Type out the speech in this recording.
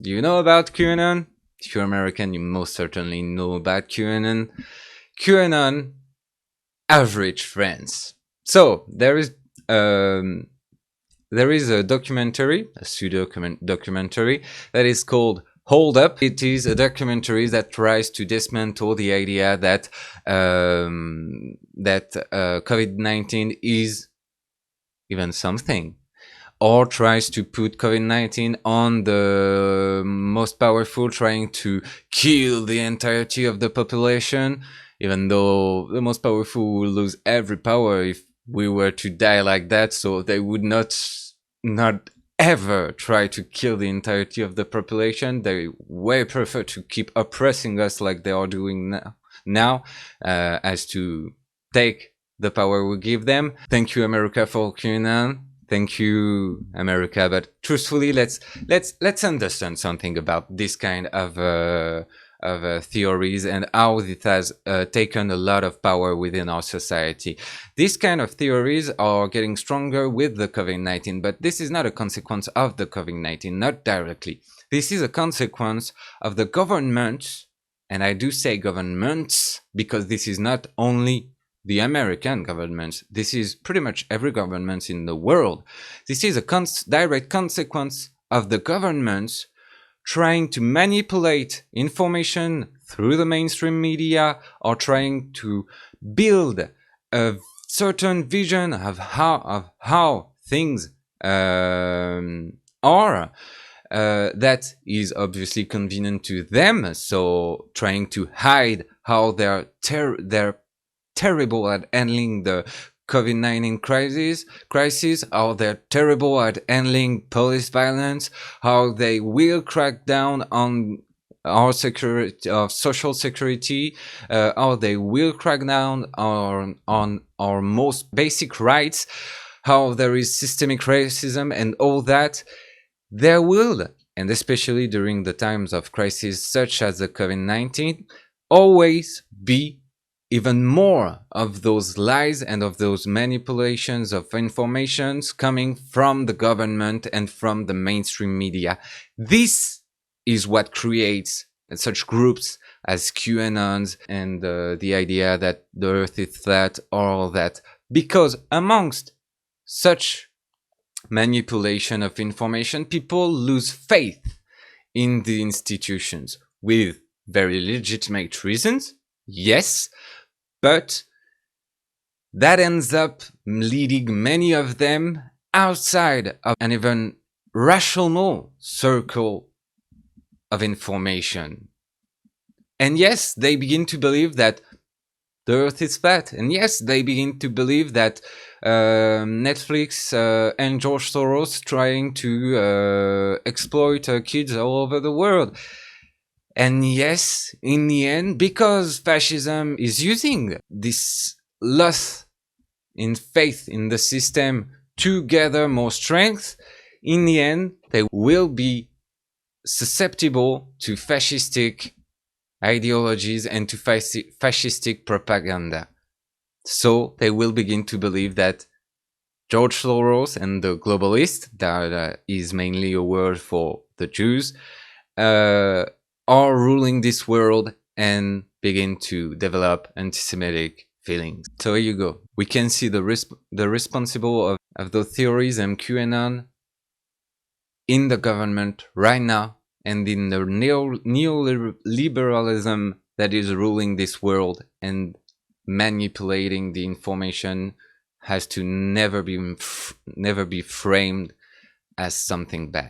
Do you know about Qanon? If you're American, you most certainly know about Qanon. Qanon, average friends. So um, there is a documentary, a pseudo documentary that is called Hold Up. It is a documentary that tries to dismantle the idea that COVID-19 is even something, or tries to put COVID-19 on the most powerful, trying to kill the entirety of the population, even though the most powerful will lose every power if we were to die like that. So they would not ever try to kill the entirety of the population. They way prefer to keep oppressing us like they are doing now, as to take the power we give them. Thank you, America, for Qanon. Thank you, America. But truthfully, let's understand something about this kind of theories and how it has taken a lot of power within our society. These kind of theories are getting stronger with the COVID-19, but this is not a consequence of the COVID-19, not directly. This is a consequence of the government, and I do say governments because this is not only the American government. This is pretty much every government in the world. This is a direct consequence of the governments trying to manipulate information through the mainstream media, or trying to build a certain vision of how things are. That is obviously convenient to them. So trying to hide how they're terrible at handling the COVID-19 crisis, how they're terrible at handling police violence, how they will crack down on our security, social security, how they will crack down on our most basic rights, how there is systemic racism and all that. There will, and especially during the times of crisis such as the COVID-19, always be even more of those lies and of those manipulations of informations coming from the government and from the mainstream media. This is what creates such groups as QAnons and the idea that the earth is flat, all that. Because amongst such manipulation of information, people lose faith in the institutions with very legitimate reasons, yes, but that ends up leading many of them outside of an even rational circle of information. And yes, they begin to believe that the earth is flat. And yes, they begin to believe that Netflix and George Soros trying to exploit kids all over the world. And yes, in the end, because fascism is using this loss in faith in the system to gather more strength, in the end, they will be susceptible to fascistic ideologies and to fascistic propaganda. So they will begin to believe that George Soros and the globalist, that is mainly a word for the Jews, are ruling this world and begin to develop anti-Semitic feelings. So here you go. We can see the responsible of the theories and QAnon in the government right now, and in the neoliberalism that is ruling this world and manipulating the information has to never be framed as something bad.